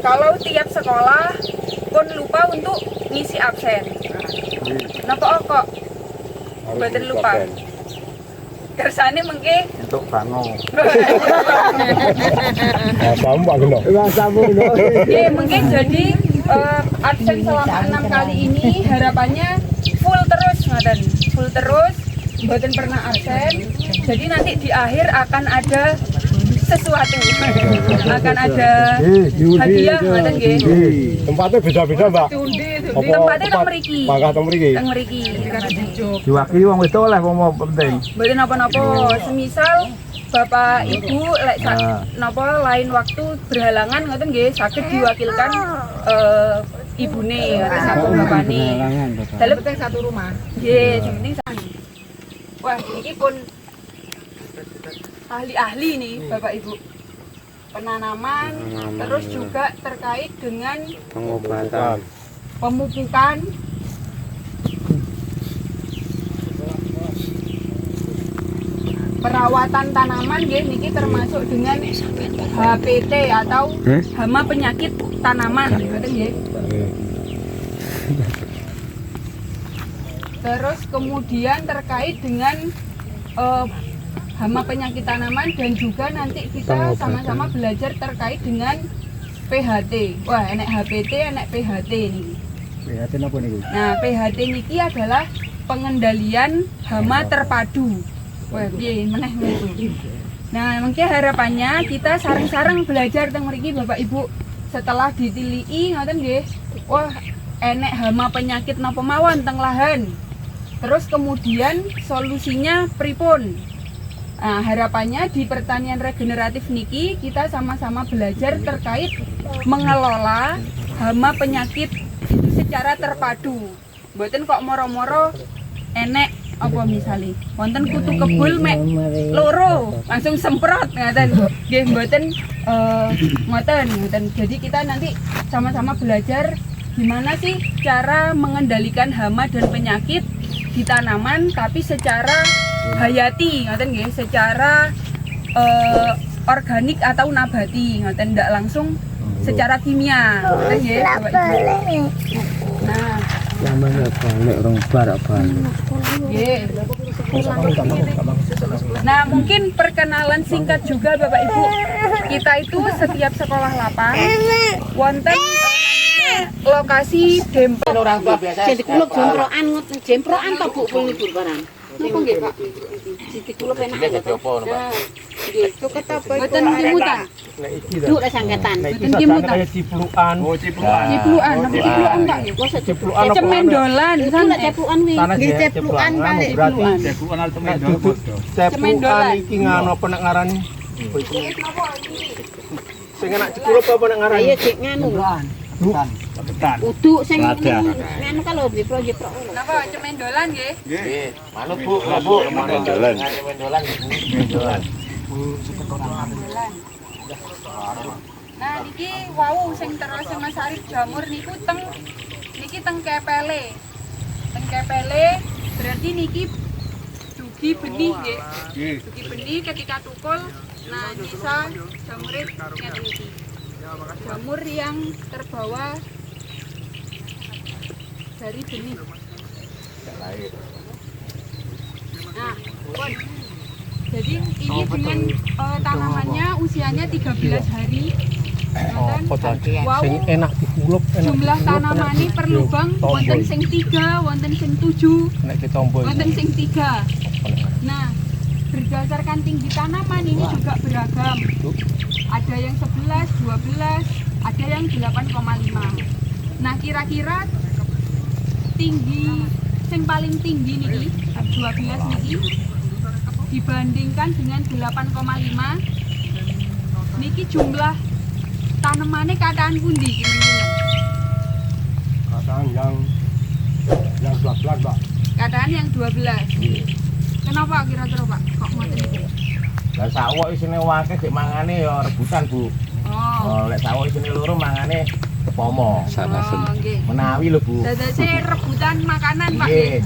kalau tiap sekolah pun lupa untuk ngisi absen. Napa kok mboten lupa? Kersane mengke untuk bangun. Nggih, mungkin jadi absen selama 6 kali ini harapannya full terus ngoten. Full terus, mboten pernah absen. Jadi nanti di akhir akan ada sesuatu. Akan ada hadiah ngoten nggih. Tempatnya beda-beda, Mbak. Tempatnya teng mriki. Mangga teng mriki. Teng mriki. Diwakili wong wedok oleh wong penting. Mboten napa-napa. Semisal Bapak Ibu lek napa lain waktu berhalangan ngoten nggih saged diwakilkan ibune atau satu bapane. Dalam satu rumah. Nggih, sing penting sami. Wah, iki pun ahli-ahli nih Bapak Ibu. Penanaman, terus juga terkait dengan Pengobatan. pemupukan, perawatan tanaman nggih niki termasuk dengan HPT atau hama penyakit tanaman ngoten nggih. Terus kemudian terkait dengan hama penyakit tanaman dan juga nanti kita sama-sama belajar terkait dengan PHT. Wah, enek HPT, enek PHT niki. PHT napa niku? Nah, PHT niki adalah pengendalian hama terpadu. Wah, piye meneh niku. Nah, mungkin harapannya kita sareng-sareng belajar teng mriki Bapak Ibu. Setelah ditiliki ngoten nggih. Wah, enek hama penyakit napa mawon teng lahan. Terus kemudian solusinya pripun? Nah, harapannya di pertanian regeneratif niki kita sama-sama belajar terkait mengelola hama penyakit secara terpadu. Mboten kok moro-moro enek apa misalnya wonten kutu kebul mek loro langsung semprot ngaten. Nggih mboten ngoten. Jadi kita nanti sama-sama belajar gimana sih cara mengendalikan hama dan penyakit di tanaman tapi secara hayati ngoten nggih, secara organik atau nabati ngoten, ndak langsung secara kimia ngoten nggih Bapak Ibu. Nah, Namanya balik orang barak balik. nggih. Nah, mungkin perkenalan singkat juga Bapak Ibu. Kita itu setiap sekolah lapang wonten lokasi dempet Orang tua biasa. Jadi kuluk jemproan to Bu libur barang. Napa nggih Pak? Siti kuluk enak ya to. Nggih, cuket apa mboten kimutan. Duk rek sangketan. Mboten kimutan. Ciplukan. Oh, ciplukan. Cipluan, napa cipluan Pak nggih? Ciplukan apa? Cemendolan, Itu lek ceplukan wi. Nggih, ciplukan balik. Cipluan. Ciplukan al cemendol. Ciplukan iki ngano apa nek ngarani? Sing enak ciplup apa nek ngarani? Ayo cek nganu. Ketan. Uduk sing nganu kalau jepro-jepro. Napa cemendolan nggih? Nggih. Manut Bu, Bu. Mendolan. Mendolan. Nah, niki wau sing terus Mas Arif jamur niku niki teng kepele. Teng kepele berarti niki dugi benih nggih. Dugi benih ketika tukul nah bisa jamure ngeten iki. Jamur yang terbawa dari benih. Nah, pun. Jadi ini dengan tanamannya usianya 13 hari. Wow, Enak dikulup, jumlah tanaman ini per lubang wonten sing 3, wonten sing 7, nek ditombol. wonten sing 3. Nah, berdasarkan tinggi tanaman ini juga beragam. Ada yang 11, 12, ada yang 8,5. Nah, kira-kira tinggi sing paling tinggi niki 12 niki dibandingkan dengan 8,5 niki jumlah tanamannya kataan pundi kira-kira? Kataan yang 12, Mbak. Kataan yang 12. Kenapa kira-kira Pak? Kok ngoten iki? Lah sawok isine akeh dik mangane ya rebutan, Bu. Oh. Lek sawok isine loro mangane kepomo. Oh, nggih. Menawi lho, Bu. Dadase rebutan makanan, Pak. Nggih.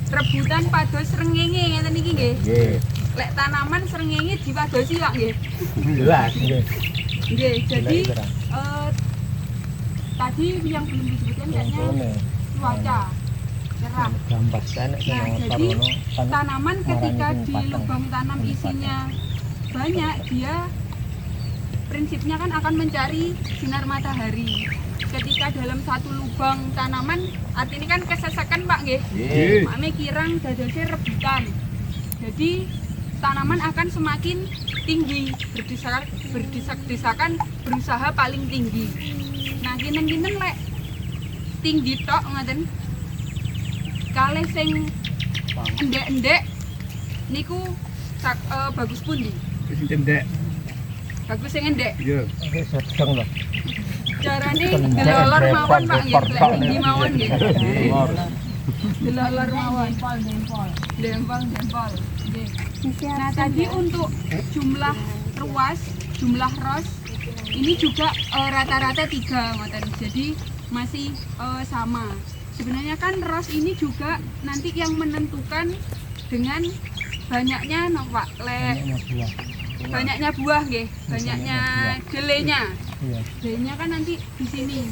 Rebutan pados srengenge ngeten iki nggih. Nggih. Lek tanaman srengenge dipadosi kok nggih. Jelas. Nggih, jadi tadi yang belum disebutkan kayaknya cuaca cerah. Nah, jadi tanaman ketika di lubang tanam isinya banyak, dia prinsipnya kan akan mencari sinar matahari. Ketika dalam satu lubang tanaman, artinya kan kesesakan Pak nggih. Makne kirang dadose rebutan. Jadi tanaman akan semakin tinggi, berdesak-desakan berusaha paling tinggi. Nah, kinten-kinten lek tinggi tok ngoten. Kalih sing endek-endek niku bagus pundi? Sing cendek. Bagus sing endek. Iya. sedang lah. Carane delolor mawon Pak nggih, lek tinggi mawon nggih. Delolor mawon. Dempol. Nggih. Nah, tadi untuk jumlah ruas, jumlah ros ini juga rata-rata 3 ngoten. Jadi masih sama. Sebenarnya kan ros ini juga nanti yang menentukan dengan banyaknya Pak, banyaknya buah nggih, banyaknya jelenya. Jelenya kan nanti di sini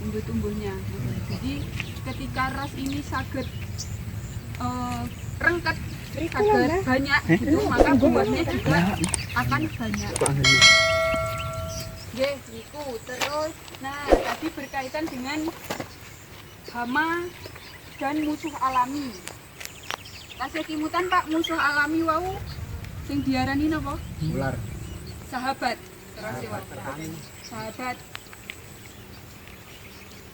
tumbuh-tumbuhnya. Jadi ketika ros ini saged rengket, saged banyak gitu, maka buahnya juga akan banyak. Nggih, niku terus. Nah, tadi berkaitan dengan hama dan musuh alami. Tasih kimutan Pak, musuh alami wau sing diarani napa? Ular. Sahabat. Sahabat.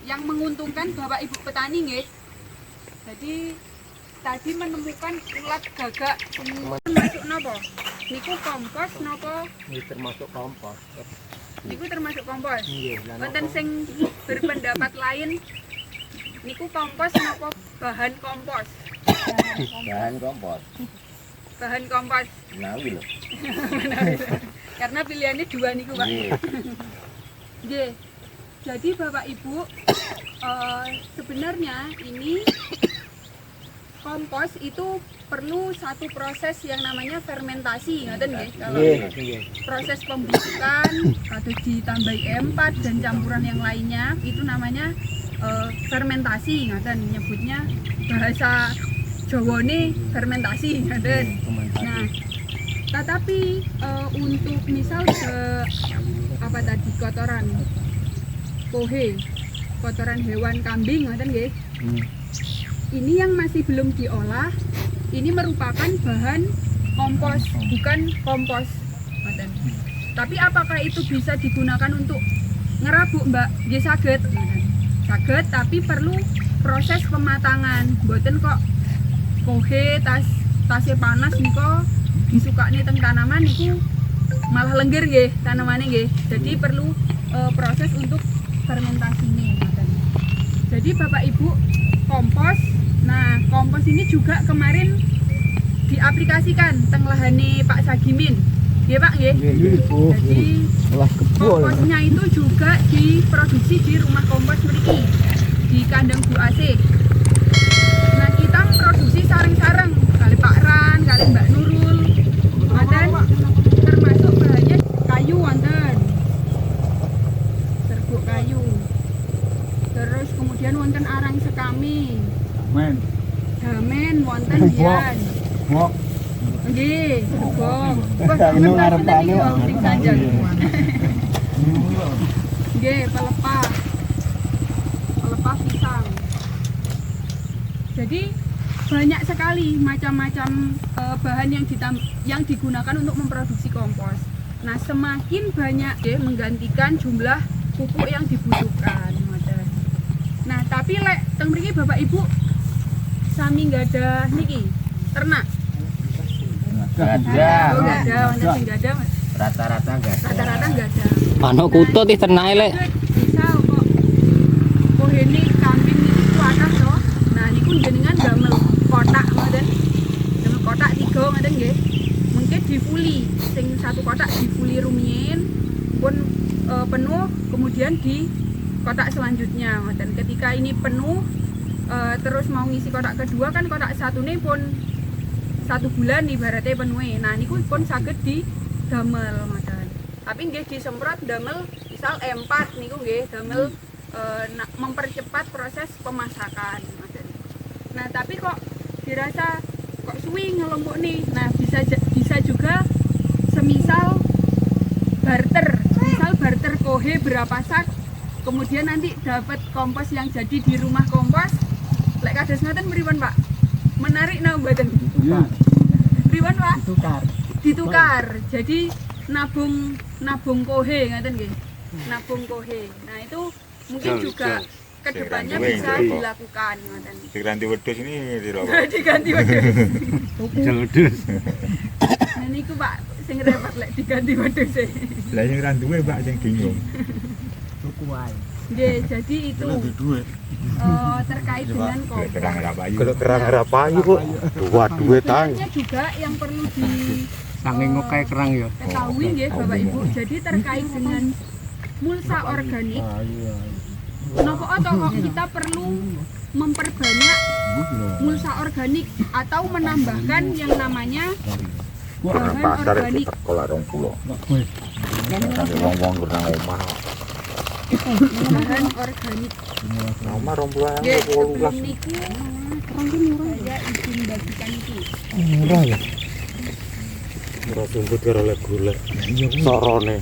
Yang menguntungkan Bapak Ibu petani nggih. Jadi tadi menemukan ulat gagak masuk napa? Niku kompos napa? Ini termasuk kompos. Niku termasuk kompos. Nggih, Wonten sing berpendapat lain niku kompos napa bahan kompos? Bahan kompos. Bahan kompos. Menawi lho. Karena pilihannya 2 niku Pak. Nggih. Jadi Bapak Ibu, sebenarnya ini kompos itu perlu satu proses yang namanya fermentasi, ngoten nggih. Kalau proses pembusukan atau ditambahi E4 dan campuran yang lainnya itu namanya fermentasi, ngoten nyebutnya bahasa Jawane fermentasi, ngoten. Nah, tetapi untuk misal apa tadi kotoran pohe, kotoran hewan kambing, ngoten nggih. Ini yang masih belum diolah, ini merupakan bahan kompos, bukan kompos, ngoten. Tapi apakah itu bisa digunakan untuk ngerabuk, Mbak? Nggih saged, saged, tapi perlu proses pematangan. Mboten kok pohe tasnya panas niko disukane teng tanaman niku malah lengger nggih tanamane nggih. Jadi perlu proses untuk fermentasi ini. Jadi Bapak Ibu, kompos. Nah, kompos ini juga kemarin diaplikasikan teng lahane Pak Sagimin. Nggih Pak nggih. Jadi komposnya itu juga diproduksi di rumah kompos mriki di kandang Bu Asih. Nah, kita memproduksi sarang-sarang kali Pak Ran, kali Mbak Nurul. Wonten termasuk bahannya kayu wonten. Serbuk kayu. Terus kemudian wonten arang sekami. Damen wonten biyen. Nggih, bong. Ini ngarepane sing sanjang. Nggih, pelepah. Pelepah pisang. Jadi banyak sekali macam-macam bahan yang digunakan untuk memproduksi kompos. Nah, semakin banyak menggantikan jumlah pupuk yang dibutuhkan. Nah, tapi lek teng mriki Bapak Ibu sami nggak ada niki ternak. Gada. Oh, nggak ada, wonten sing nggak ada. Rata-rata gada. Rata-rata nggak ada. Manuk kutut ih ternake lek. Misal kok kohene kambing niki kuatah to. Nah, niku jenengan damel kotak ngoten. Damel kotak 3 ngoten nggih. Mungkin difuli sing satu kotak difuli rumiyin pun penuh, kemudian di kotak selanjutnya ngoten. Ketika ini penuh terus mau ngisi kotak kedua kan kotak satune pun 1 bulan ibaratnya penuh. Nah, niku pun saged didamel ngoten. Tapi nggih disemprot damel misal E4 niku nggih damel mempercepat proses pemasakan. Nah, tapi kok dirasa kok suwi ngelompok nih. Nah, bisa juga semisal barter kohe berapa sak, kemudian nanti dapat kompos yang jadi di rumah kompos. Lek kados ngoten pripun, Pak? Menarik nang mboten? Pripun, Pak? Ditukar. Jadi nabung kohe ngoten nggih. Nabung kohe. Nah, itu mungkin juga kedepannya bisa dilakukan ngoten. Diganti wedhus ini Diganti wedhus. Wedhus. Nah niku Pak sing repot lek diganti wedhus e. Lah sing ra duwe Pak sing bingung. Nggih, jadi itu terkait dengan kompos. Terang ra payu. Kalau kerang arah payu kok dua duit tang. Sebenarnya juga yang perlu Saking ngokae kerang ya. diketahui nggih Bapak Ibu. Jadi terkait dengan mulsa organik. Napa kok kita perlu memperbanyak mulsa organik atau menambahkan yang namanya bahan organik. Sekolah 20. Nanti wong-wong nang omah. Bahan organik. Omah 20. Nggih, sebelum niku saya izin bagikan itu. Murah ya. Murah sumput karo lek gula. Sorone.